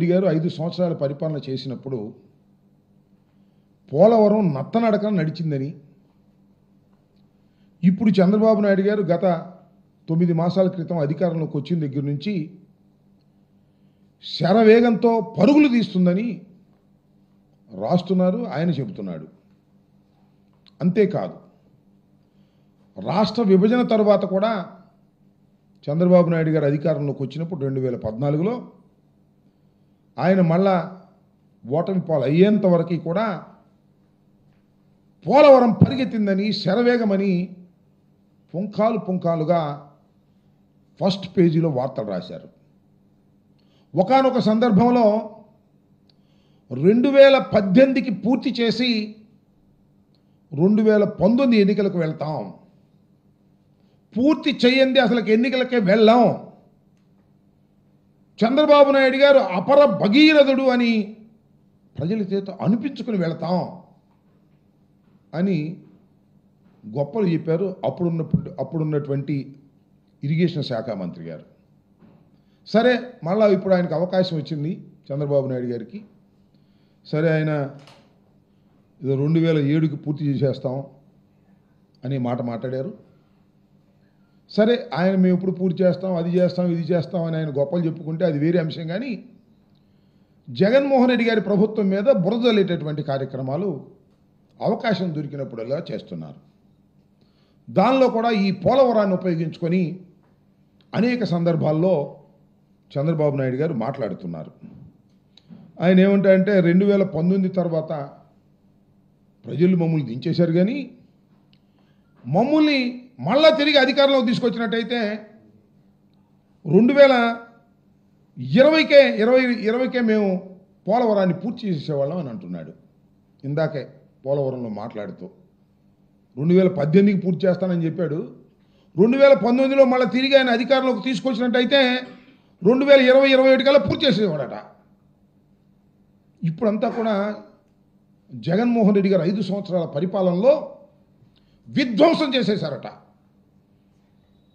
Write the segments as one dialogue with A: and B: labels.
A: రెడ్డి గారు 5 సంవత్సరాల పరిపాలన చేసినప్పుడు పోలవరం నత్తనడకన నడిచిందని, ఇప్పుడు చంద్రబాబు నాయుడు గారు గత 9 మాసాల క్రితం అధికారంలోకి వచ్చిన దగ్గర నుంచి శరవేగంతో పరుగులు తీస్తుందని రాస్తున్నారు, ఆయన చెబుతున్నాడు. అంతేకాదు, రాష్ట్ర విభజన తర్వాత కూడా చంద్రబాబు నాయుడు గారు అధికారంలోకి వచ్చినప్పుడు 2014లో ఆయన మళ్ళా ఓటమి పాలు అయ్యేంత వరకు కూడా పోలవరం పరిగెత్తిందని, శరవేగమని పుంఖాలుగా ఫస్ట్ పేజీలో వార్తలు రాశారు. ఒకానొక సందర్భంలో 2018కి పూర్తి చేసి 2019 ఎన్నికలకు వెళ్తాం, పూర్తి చేయండి అసలు ఎన్నికలకే వెళ్ళాం, చంద్రబాబు నాయుడు గారు అపర భగీరథుడు అని ప్రజల చేత అనిపించుకుని వెళతాం అని గొప్పలు చెప్పారు అప్పుడున్నటువంటి ఇరిగేషన్ శాఖ మంత్రి గారు. సరే, మళ్ళా ఇప్పుడు ఆయనకు అవకాశం వచ్చింది చంద్రబాబు నాయుడు గారికి. సరే, ఆయన ఇది 2007కి పూర్తి చేసేస్తాం అనే మాట మాట్లాడారు. సరే, ఆయన మేము ఇప్పుడు పూర్తి చేస్తాం, అది చేస్తాం, ఇది చేస్తాం అని ఆయన గొప్పలు చెప్పుకుంటే అది వేరే అంశం. కానీ జగన్మోహన్ రెడ్డి గారి ప్రభుత్వం మీద బురదలేటటువంటి కార్యక్రమాలు అవకాశం దొరికినప్పుడల్లా చేస్తున్నారు. దానిలో కూడా ఈ పోలవరాన్ని ఉపయోగించుకొని అనేక సందర్భాల్లో చంద్రబాబు నాయుడు గారు మాట్లాడుతున్నారు. ఆయన ఏమంటారంటే 2019 తర్వాత ప్రజలు మమ్మల్ని దించేశారు, కానీ మమ్మల్ని మళ్ళా తిరిగి అధికారంలోకి తీసుకొచ్చినట్టయితే 2020కే మేము పోలవరాన్ని పూర్తి చేసేవాళ్ళం అని అంటున్నాడు. ఇందాకే పోలవరంలో మాట్లాడుతూ 2018కి పూర్తి చేస్తానని చెప్పాడు. 2019లో మళ్ళీ తిరిగి ఆయన అధికారంలోకి తీసుకొచ్చినట్టయితే 2020-21 కల్లా పూర్తి చేసేవాడట. ఇప్పుడంతా కూడా జగన్మోహన్ రెడ్డి గారు 5 సంవత్సరాల పరిపాలనలో విధ్వంసం చేసేశారట,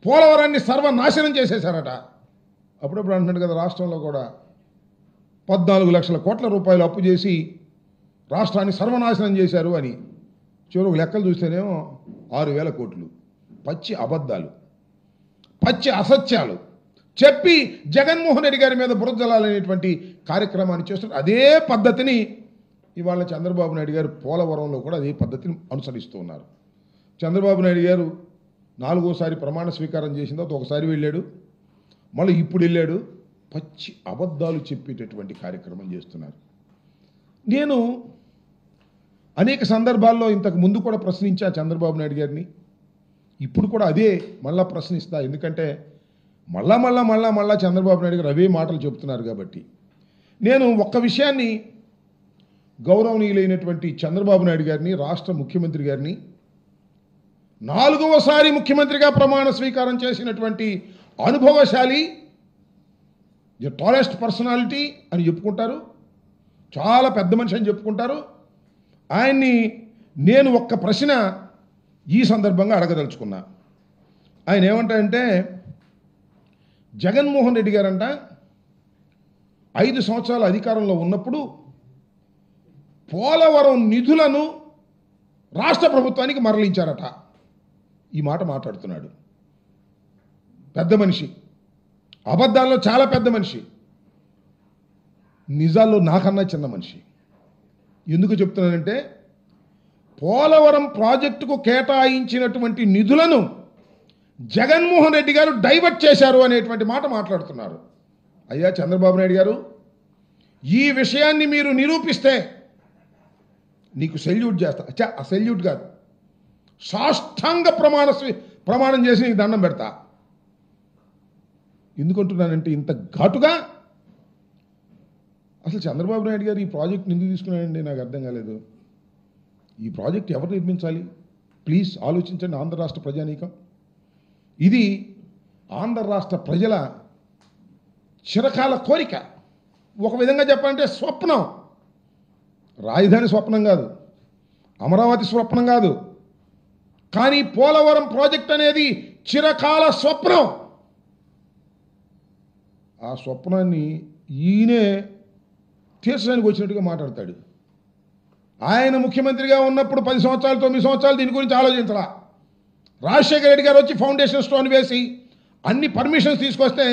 A: పోలవరాన్ని సర్వనాశనం చేసేశారట. అప్పుడప్పుడు అంటున్నాడు కదా, రాష్ట్రంలో కూడా 14 లక్షల కోట్ల రూపాయలు అప్పు చేసి రాష్ట్రాన్ని సర్వనాశనం చేశారు అని. చివరికి లెక్కలు చూస్తేనేమో 6,000 కోట్లు. పచ్చి అబద్ధాలు, పచ్చి అసత్యాలు చెప్పి జగన్మోహన్ రెడ్డి గారి మీద బురదలాలనేటువంటి కార్యక్రమాన్ని చేస్తున్నారు. అదే పద్ధతిని ఇవాళ చంద్రబాబు నాయుడు గారు పోలవరంలో కూడా అదే పద్ధతిని అనుసరిస్తూ ఉన్నారు. చంద్రబాబు నాయుడు గారు 4వసారి ప్రమాణ స్వీకారం చేసిన తర్వాత ఒకసారి వెళ్ళాడు, మళ్ళీ ఇప్పుడు వెళ్ళాడు. పచ్చి అబద్ధాలు చెప్పేటటువంటి కార్యక్రమం చేస్తున్నారు. నేను అనేక సందర్భాల్లో ఇంతకు ముందు కూడా ప్రశ్నించా చంద్రబాబు నాయుడు గారిని, ఇప్పుడు కూడా అదే మళ్ళా ప్రశ్నిస్తా. ఎందుకంటే మళ్ళా చంద్రబాబు నాయుడు గారు అవే మాటలు చెప్తున్నారు కాబట్టి. నేను ఒక్క విషయాన్ని గౌరవనీయులైనటువంటి చంద్రబాబు నాయుడు గారిని, రాష్ట్ర ముఖ్యమంత్రి గారిని, 4వసారి ముఖ్యమంత్రిగా ప్రమాణ స్వీకారం చేసినటువంటి అనుభవశాలి, ది టాలెస్ట్ పర్సనాలిటీ అని చెప్పుకుంటారు, చాలా పెద్ద మనిషి అని చెప్పుకుంటారు. ఆయన్ని నేను ఒక్క ప్రశ్న ఈ సందర్భంగా అడగదలుచుకున్నా. ఆయన ఏమంటారంటే, జగన్మోహన్ రెడ్డి గారంట 5 సంవత్సరాల అధికారంలో ఉన్నప్పుడు పోలవరం నిధులను రాష్ట్ర ప్రభుత్వానికి మరలించారట. ఈ మాట మాట్లాడుతున్నాడు. పెద్ద మనిషి, అబద్ధాల్లో చాలా పెద్ద మనిషి, నిజాల్లో నాకన్నా చిన్న మనిషి. ఎందుకు చెప్తున్నానంటే, పోలవరం ప్రాజెక్టుకు కేటాయించినటువంటి నిధులను జగన్మోహన్ రెడ్డి గారు డైవర్ట్ చేశారు అనేటువంటి మాట మాట్లాడుతున్నారు. అయ్యా చంద్రబాబు నాయుడు గారు, ఈ విషయాన్ని మీరు నిరూపిస్తే నీకు సెల్యూట్ చేస్తా. సెల్యూట్ కాదు, సాష్టాంగ ప్రమాణం చేసి నీకు దండం పెడతా. ఎందుకంటున్నానంటే, ఇంత ఘాటుగా అసలు చంద్రబాబు నాయుడు గారు ఈ ప్రాజెక్ట్ ఎందుకు తీసుకున్నాడండి నాకు అర్థం కాలేదు. ఈ ప్రాజెక్ట్ ఎవరు నిర్మించాలి? ప్లీజ్ ఆలోచించండి ఆంధ్ర రాష్ట్ర ప్రజానీకం. ఇది ఆంధ్ర రాష్ట్ర ప్రజల చిరకాల కోరిక. ఒక విధంగా చెప్పాలంటే స్వప్నం. రాజధాని స్వప్నం కాదు, అమరావతి స్వప్నం కాదు, కానీ పోలవరం ప్రాజెక్ట్ అనేది చిరకాల స్వప్నం. ఆ స్వప్నాన్ని ఈయనే తీర్చడానికి వచ్చినట్టుగా మాట్లాడతాడు. ఆయన ముఖ్యమంత్రిగా ఉన్నప్పుడు 10 సంవత్సరాలు 9 సంవత్సరాలు దీని గురించి ఆలోచించరా. రాజశేఖర రెడ్డి గారు వచ్చి ఫౌండేషన్ స్టోన్ వేసి అన్ని పర్మిషన్స్ తీసుకొస్తే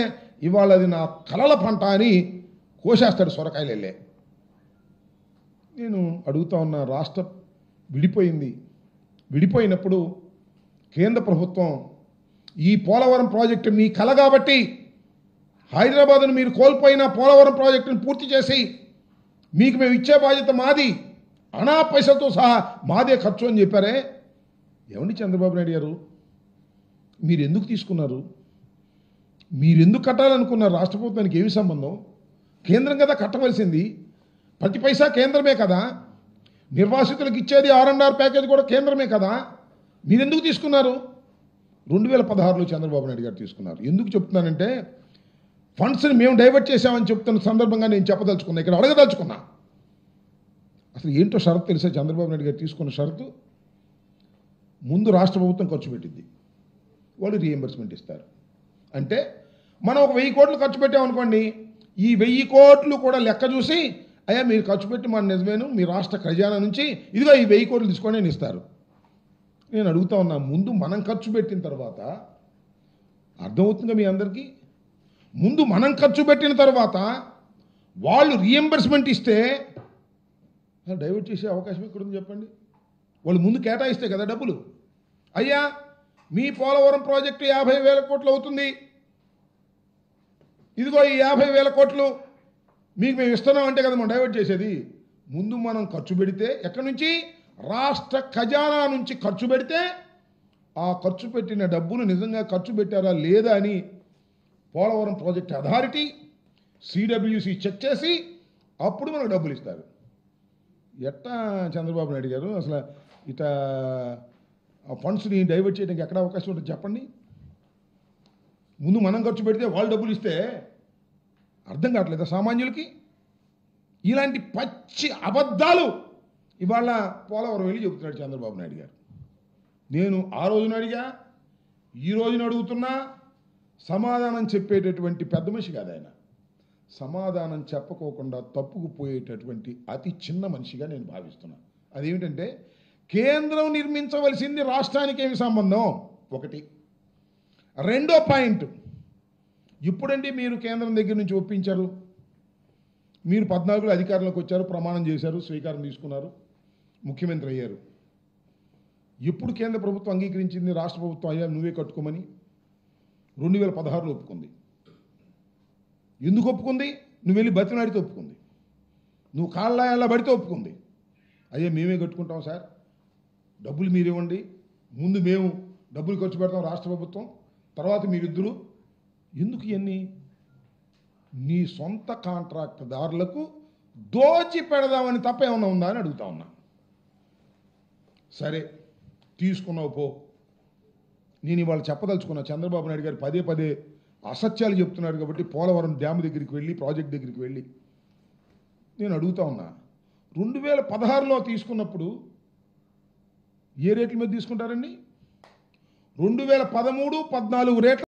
A: ఇవాళ అది నా కలల పంట అని కోసేస్తాడు సొరకాయలు వెళ్ళే. నేను అడుగుతా ఉన్న, రాష్ట్రం విడిపోయింది. విడిపోయినప్పుడు కేంద్ర ప్రభుత్వం ఈ పోలవరం ప్రాజెక్టు మీ కల కాబట్టి హైదరాబాద్ను మీరు కోల్పోయిన పోలవరం ప్రాజెక్టును పూర్తి చేసి మీకు మేము ఇచ్చే బాధ్యత మాది, అనా పైసలతో సహా మాదే ఖర్చు అని చెప్పారే. ఏమండి చంద్రబాబు నాయుడు గారు, మీరు ఎందుకు తీసుకున్నారు? మీరు ఎందుకు కట్టాలనుకున్నారు? రాష్ట్ర ప్రభుత్వానికి ఏమి సంబంధం? కేంద్రం కదా కట్టవలసింది, ప్రతి పైసా కేంద్రమే కదా. నిర్వాసితులకు ఇచ్చేది R&R ప్యాకేజ్ కూడా కేంద్రమే కదా. మీరెందుకు తీసుకున్నారు? 2016లో చంద్రబాబు నాయుడు గారు తీసుకున్నారు. ఎందుకు చెప్తున్నానంటే, ఫండ్స్ని మేము డైవర్ట్ చేశామని చెప్తున్న సందర్భంగా నేను చెప్పదలుచుకున్నా, ఇక్కడ అడగదలుచుకున్నా. అసలు ఏంటో షరతు తెలిసే చంద్రబాబు నాయుడు గారు తీసుకున్న షరతు, ముందు రాష్ట్ర ప్రభుత్వం ఖర్చు పెట్టింది, వాళ్ళు రీఎంబర్స్మెంట్ ఇస్తారు. అంటే మనం ఒక 1000 కోట్లు ఖర్చు పెట్టామనుకోండి, ఈ 1000 కోట్లు కూడా లెక్క చూసి, అయ్యా మీరు ఖర్చు పెట్టి మన నిజమేను, మీ రాష్ట్ర ఖజానా నుంచి ఇదిగో ఈ 1000 కోట్లు తీసుకొని నేను ఇస్తారు. నేను అడుగుతా ఉన్నా, ముందు మనం ఖర్చు పెట్టిన తర్వాత, అర్థమవుతుందా మీ అందరికీ? ముందు మనం ఖర్చు పెట్టిన తర్వాత వాళ్ళు రీఎంబర్స్మెంట్ ఇస్తే డైవర్ట్ చేసే అవకాశం ఎక్కడుంది చెప్పండి? వాళ్ళు ముందు కేటాయిస్తే కదా డబ్బులు. అయ్యా మీ పోలవరం ప్రాజెక్టు 50,000 కోట్లు అవుతుంది, ఇదిగో ఈ 50,000 కోట్లు మీకు మేము ఇస్తున్నాం అంటే కదా మనం డైవర్ట్ చేసేది. ముందు మనం ఖర్చు పెడితే, ఎక్కడి నుంచి? రాష్ట్ర ఖజానా నుంచి ఖర్చు పెడితే, ఆ ఖర్చు పెట్టిన డబ్బులు నిజంగా ఖర్చు పెట్టారా లేదా అని Polavaram project authority CWC check చేసి అప్పుడు మనకు డబ్బులు ఇస్తారు. ఎట్టా చంద్రబాబు నాయుడు గారు అసలు ఇట్లా ఆ ఫండ్స్ని డైవర్ట్ చేయడానికి ఎక్కడ అవకాశం ఉంటుంది చెప్పండి? ముందు మనం ఖర్చు పెడితే వాళ్ళు డబ్బులు ఇస్తే అర్థం కావట్లేదా సామాన్యులకి? ఇలాంటి పచ్చి అబద్ధాలు ఇవాళ పోలవరం వెళ్ళి చెబుతున్నాడు చంద్రబాబు నాయుడు గారు. నేను ఆ రోజున అడిగా, ఈ రోజున అడుగుతున్నా, సమాధానం చెప్పేటటువంటి పెద్ద మనిషి కాదు ఆయన. సమాధానం చెప్పకోకుండా తప్పుకుపోయేటటువంటి అతి చిన్న మనిషిగా నేను భావిస్తున్నాను. అదేమిటంటే, కేంద్రం నిర్మించవలసింది రాష్ట్రానికి ఏమి సంబంధం? ఒకటి. రెండో పాయింట్, ఇప్పుడండి మీరు కేంద్రం దగ్గర నుంచి ఒప్పించారు, మీరు 14లో అధికారంలోకి వచ్చారు, ప్రమాణం చేశారు, స్వీకారం తీసుకున్నారు, ముఖ్యమంత్రి అయ్యారు. ఎప్పుడు కేంద్ర ప్రభుత్వం అంగీకరించింది రాష్ట్ర ప్రభుత్వం అయ్యా నువ్వే కట్టుకోమని? 2016లో ఒప్పుకుంది. ఎందుకు ఒప్పుకుంది? నువ్వు వెళ్ళి బతినాడితే ఒప్పుకుంది, నువ్వు కాళ్ళ పడితే ఒప్పుకుంది. అయ్యా మేమే కట్టుకుంటాం సార్, డబ్బులు మీరేవ్వండి, ముందు మేము డబ్బులు ఖర్చు పెడతాం రాష్ట్ర ప్రభుత్వం, తర్వాత మీరిద్దరు. ఎందుకు ఇవన్నీ? నీ సొంత కాంట్రాక్టుదారులకు దోచి పెడదామని తప్ప ఏమన్నా ఉందా అని అడుగుతా ఉన్నా. సరే తీసుకున్నావు పో. నేను ఇవాళ చెప్పదలుచుకున్నా, చంద్రబాబు నాయుడు గారు పదే పదే అసత్యాలు చెప్తున్నారు కాబట్టి పోలవరం డ్యామ్ దగ్గరికి వెళ్ళి, ప్రాజెక్ట్ దగ్గరికి వెళ్ళి నేను అడుగుతా ఉన్నా, 2016లో తీసుకున్నప్పుడు ఏ రేట్ల మీద తీసుకుంటారండి? 2013, 14 రేట్ల